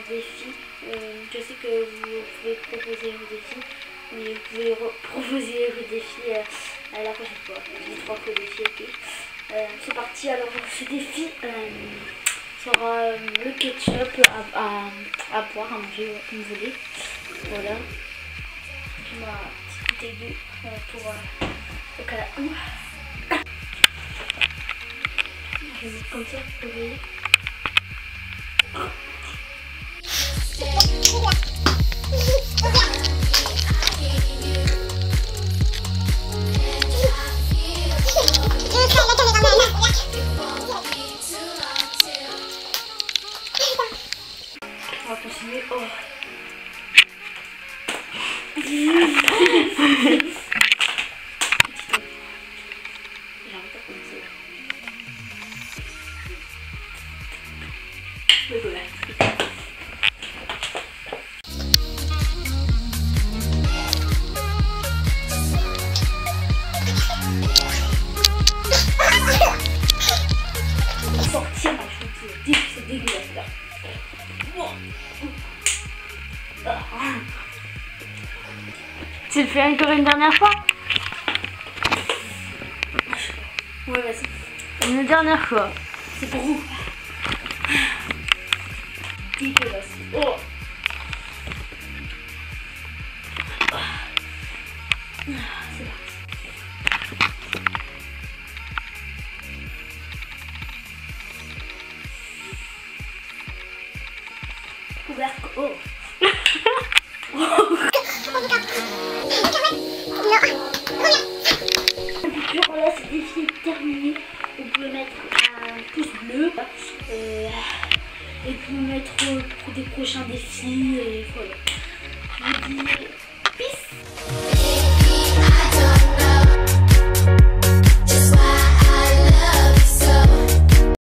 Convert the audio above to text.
défis. Je sais que vous pouvez proposer vos défis, mais vous pouvez proposer vos défis à la prochaine fois. Je dis 3 fois défi, ok. C'est parti, alors ce défi sera le ketchup à boire, à manger comme vous voulez. Voilà. Ma petite bouteille d'eau pour le cas où. Je vais mettre comme ça, vous voyez. On va continuer. Oh. Sortir ma chaussure, c'est dégueulasse là. Tu le fais encore une dernière fois? Ouais, vas-y. Une dernière fois. C'est pour vous. Dégueulasse. Oh. C'est parti. Couvercle. Oh. Voilà, ce défi est terminé. Vous pouvez mettre un pouce bleu et vous pouvez mettre pour des prochains défis. Et voilà. Je vous dis